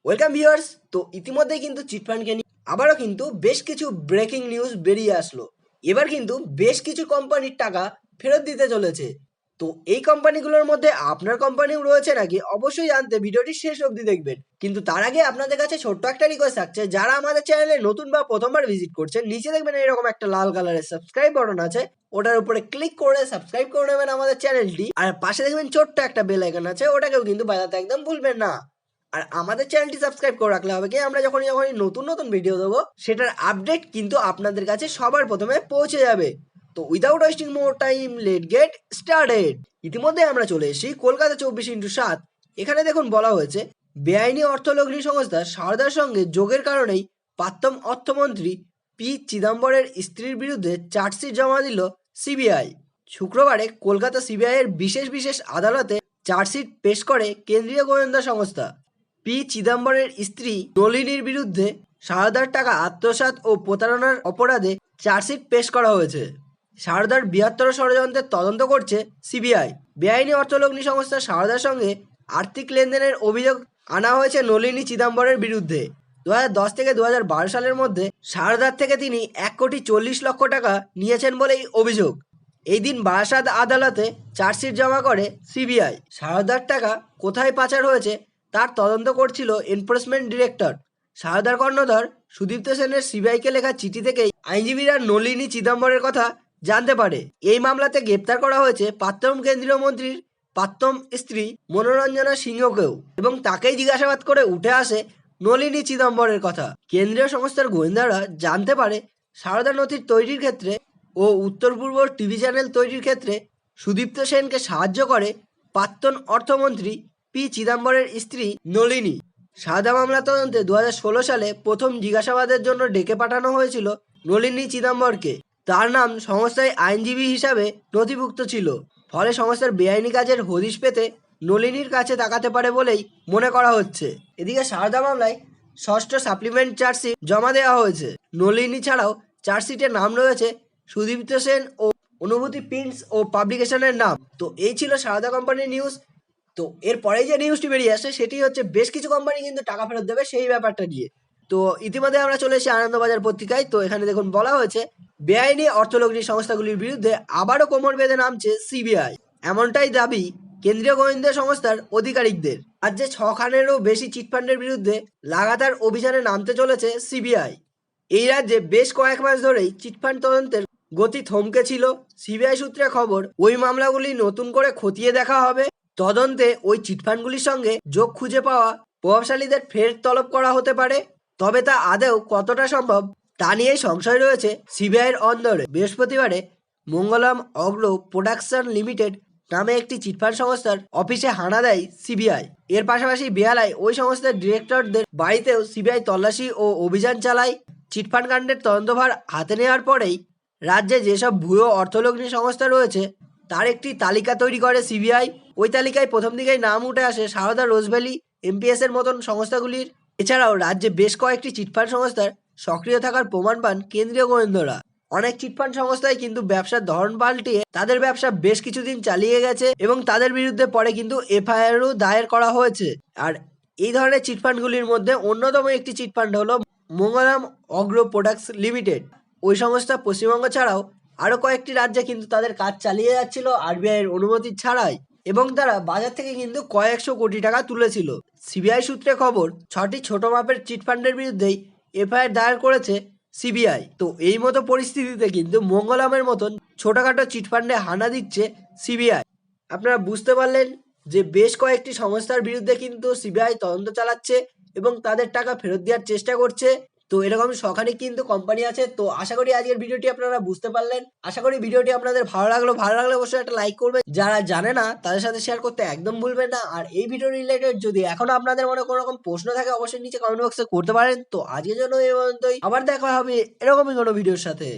Welcome viewers. তো ইতিমধ্যেই কিন্তু চিটফান্ডকে নিয়ে আবারও কিন্তু বেশ কিছু ব্রেকিং নিউজ বেরিয়ে আসলো। এবার কিন্তু বেশ কিছু কোম্পানির টাকা ফেরত দিতে চলেছে। তো এই কোম্পানিগুলোর মধ্যে আপনার কোম্পানিও রয়েছে নাকি অবশ্যই জানতে ভিডিওটি শেষ অবধি দেখবেন। কিন্তু তার আগে আপনাদের কাছে ছোট্ট একটা রিকোয়েস্ট থাকছে, যারা আমাদের চ্যানেলে নতুন বা প্রথমবার ভিজিট করছেন, নিচে দেখবেন এরকম একটা লাল কালারের সাবস্ক্রাইব বাটন আছে, ওটার উপরে ক্লিক করে সাবস্ক্রাইব করে নেবেন আমাদের চ্যানেলটি। আর পাশে দেখবেন ছোট্ট একটা বেল আইকন আছে, ওটাকেও কিন্তু বাজাতে একদম ভুলবেন না। আর আমাদের চ্যানেলটি সাবস্ক্রাইব করে রাখলে হবে কি, আমরা যখনই নতুন নতুন ভিডিও দেবো সেটার আপডেট কিন্তু আপনাদের কাছে সবার প্রথমে পৌঁছে যাবে। তো without wasting more time, late get started. ইতিমধ্যে আমরা চলে এসেছি কলকাতা 24x7। এখানে দেখুন বলা হয়েছে, বেআইনি অর্থলগ্নি সংস্থা সারদার সঙ্গে যোগের কারণেই প্রাক্তন অর্থমন্ত্রী পি চিদম্বরের স্ত্রীর বিরুদ্ধে চার্জশিট জমা দিল সিবিআই। শুক্রবারে কলকাতা সিবিআই এর বিশেষ আদালতে চার্জশিট পেশ করে কেন্দ্রীয় গোয়েন্দা সংস্থা। পি চিদম্বরের স্ত্রী নলিনীর বিরুদ্ধে সারদার টাকা আত্মসাৎ ও প্রতারণার অপরাধে চার্জশিট পেশ করা হয়েছে। সারদার বৃহত্তর ষড়যন্ত্রের তদন্ত করছে সিবিআই। বেআইনি অর্থলগ্নি সংস্থা সারদার সঙ্গে আর্থিক লেনদেনের অভিযোগ আনা হয়েছে নলিনী চিদম্বরের বিরুদ্ধে। 2010 থেকে 2012 সালের মধ্যে সারদার থেকে তিনি 1,40,00,000 টাকা নিয়েছেন বলেই অভিযোগ। এই দিন বারাসাত আদালতে চার্জশিট জমা করে সিবিআই। সারদার টাকা কোথায় পাচার হয়েছে তার তদন্ত করছিল এনফোর্সমেন্ট ডিরেক্টর। সারদার কর্ণধার সুদীপ্ত সেনের সিবিআইকে লেখা চিঠি থেকেই আইনজীবীরা নলিনী চিদম্বরের কথা জানতে পারে। এই মামলাতে গ্রেপ্তার করা হয়েছে প্রাক্তন কেন্দ্রীয় মন্ত্রীর প্রাক্তন স্ত্রী মনোরঞ্জনা সিংহকেও, এবং তাকেই জিজ্ঞাসাবাদ করে উঠে আসে নলিনী চিদম্বরের কথা। কেন্দ্রীয় সংস্থার গোয়েন্দারা জানতে পারে, সারদা নথির তৈরির ক্ষেত্রে ও উত্তর পূর্ব টিভি চ্যানেল তৈরির ক্ষেত্রে সুদীপ্ত সেনকে সাহায্য করে প্রাক্তন অর্থমন্ত্রী পি চিদম্বরের স্ত্রী নলিনী। সারদা মামলা তদন্তে 2016 সালে প্রথম জিজ্ঞাসাবাদের জন্য ডেকে পাঠানো হয়েছিল নলিনী চিদম্বরকে। তার নাম সংস্থায় আইনজীবী হিসাবে নথিভুক্ত ছিল, ফলে সংস্থার বেআইনি কাজের হদিশ পেতে নলিনীর কাছে তাকাতে পারে বলেই মনে করা হচ্ছে। এদিকে সারদা মামলায় ষষ্ঠ সাপ্লিমেন্ট চার্জশিট জমা দেওয়া হয়েছে। নলিনী ছাড়াও চার্জশিটে নাম রয়েছে সুদীপ্ত সেন ও অনুভূতি প্রিন্টস ও পাবলিকেশনের নাম। তো এই ছিল সারদা কোম্পানির নিউজ। তো এরপরে যে নিউজটি বেরিয়ে আসছে সেটি হচ্ছে বেশ কিছু কোম্পানি কিন্তু টাকা ফেরত দেবে সেই ব্যাপারটা নিয়ে। তো ইতিমধ্যে আমরা চলে এসেছি আনন্দবাজার পত্রিকায়। তো এখানে দেখুন বলা হয়েছে, বেআইনি অর্থলগ্নি সংস্থাগুলির বিরুদ্ধে আবারও কোমর বেঁধে নামছে সিবিআই, এমনটাই দাবি কেন্দ্রীয় গোয়েন্দা সংস্থার আধিকারিকদের। রাজ্যে 6খানেরও বেশি চিটফান্ডের বিরুদ্ধে লাগাতার অভিযানে নামতে চলেছে সিবিআই। এই রাজ্যে বেশ কয়েক মাস ধরেই চিটফান্ড তদন্তের গতি থমকে ছিল। সিবিআই সূত্রে খবর, ওই মামলাগুলি নতুন করে খতিয়ে দেখা হবে। তদন্তে ওই চিটফান্ডগুলির সঙ্গে যোগ খুঁজে পাওয়া প্রভাবশালীদের ফের তলব করা হতে পারে, তবে তা আদৌ কতটা সম্ভব তা নিয়েই সংশয় রয়েছে সিবিআইয়ের অন্দরে। বৃহস্পতিবারে মঙ্গলম অগ্র প্রোডাকশন লিমিটেড নামে একটি চিটফান্ড সংস্থার অফিসে হানা দেয় সিবিআই। এর পাশাপাশি বেহালায় ওই সংস্থার ডিরেক্টরদের বাড়িতেও সিবিআই তল্লাশি ও অভিযান চালায়। চিটফান্ড কাণ্ডের তদন্তভার হাতে নেওয়ার পরেই রাজ্যে যেসব ভুয়ো অর্থলগ্নি সংস্থা রয়েছে তার একটি তালিকা তৈরি করে সিবিআই। ওই তালিকায় প্রথম দিকেই নাম উঠে আসে সারদা, রোজভ্যালি, এমপিএস এর মতন সংস্থাগুলির। এছাড়াও রাজ্যে বেশ কয়েকটি চিটফান্ড সংস্থার সক্রিয় থাকার প্রমাণ পান কেন্দ্রীয় গোয়েন্দারা। অনেক চিটফান্ড সংস্থায় কিন্তু ব্যবসার ধরন পাল্টিয়ে তাদের ব্যবসা বেশ কিছুদিন চালিয়ে গেছে এবং তাদের বিরুদ্ধে পরে কিন্তু এফআইআরও দায়ের করা হয়েছে। আর এই ধরনের চিটফান্ডগুলির মধ্যে অন্যতম একটি চিটফান্ড হলো মঙ্গলম অগ্র প্রোডাক্টস লিমিটেড। ওই সংস্থা পশ্চিমবঙ্গ ছাড়াও আরও কয়েকটি রাজ্যে কিন্তু তাদের কাজ চালিয়ে যাচ্ছিল আরবিআই এর অনুমতি ছাড়াই, এবং তারা বাজার থেকে কিন্তু কয়েকশো কোটি টাকা তুলেছিল। সিবিআই সূত্রে খবর, 6টি ছোট মাপের চিটফান্ডের বিরুদ্ধেই এফআইআর দায়ের করেছে সিবিআই। তো এই মতো পরিস্থিতিতে কিন্তু মঙ্গলমের মতন ছোটখাটো চিটফান্ডে হানা দিচ্ছে সিবিআই। আপনারা বুঝতে পারলেন যে বেশ কয়েকটি সংস্থার বিরুদ্ধে কিন্তু সিবিআই তদন্ত চালাচ্ছে এবং তাদের টাকা ফেরত দেওয়ার চেষ্টা করছে। তো এরকম শখানেক কিন্তু কোম্পানি আছে। তো আশা করি আজকের ভিডিওটি আপনারা বুঝতে পারলেন। আশা করি ভিডিওটি আপনাদের ভালো লাগলে অবশ্যই একটা লাইক করবেন। যারা জানে না তাদের সাথে শেয়ার করতে একদম ভুলবেন না। আর এই ভিডিও রিলেটেড যদি এখনো আপনাদের মনে কোনো রকম প্রশ্ন থাকে অবশ্যই নিচে কমেন্ট বক্সে করতে পারেন। তো আজকের জন্য এই পর্যন্তই, আবার দেখা হবে এরকমই কোনো ভিডিওর সাথে।